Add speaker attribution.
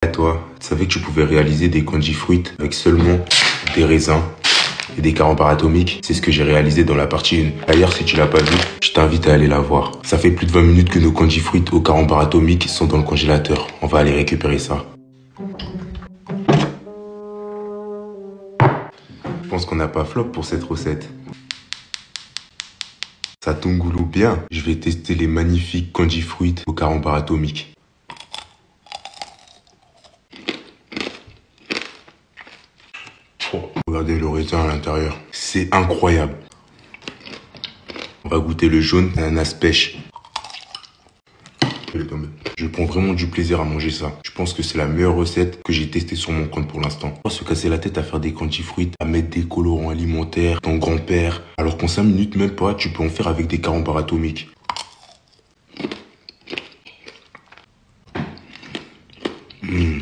Speaker 1: Et toi, tu savais que tu pouvais réaliser des candy fruits avec seulement des raisins et des carambars atomiques? C'est ce que j'ai réalisé dans la partie 1. D'ailleurs, si tu l'as pas vu, je t'invite à aller la voir. Ça fait plus de 20 minutes que nos candy fruits au carambar atomique sont dans le congélateur. On va aller récupérer ça. Je pense qu'on n'a pas flop pour cette recette. Ça t'engoulou bien. Je vais tester les magnifiques candy fruits au carambar atomique. Oh, regardez le raisin à l'intérieur. C'est incroyable. On va goûter le jaune, ananas pêche. Je prends vraiment du plaisir à manger ça. Je pense que c'est la meilleure recette que j'ai testée sur mon compte pour l'instant. On va se casser la tête à faire des candy fruits, à mettre des colorants alimentaires, ton grand-père. Alors qu'en 5 minutes, même pas, tu peux en faire avec des carambars atomiques. Mmh.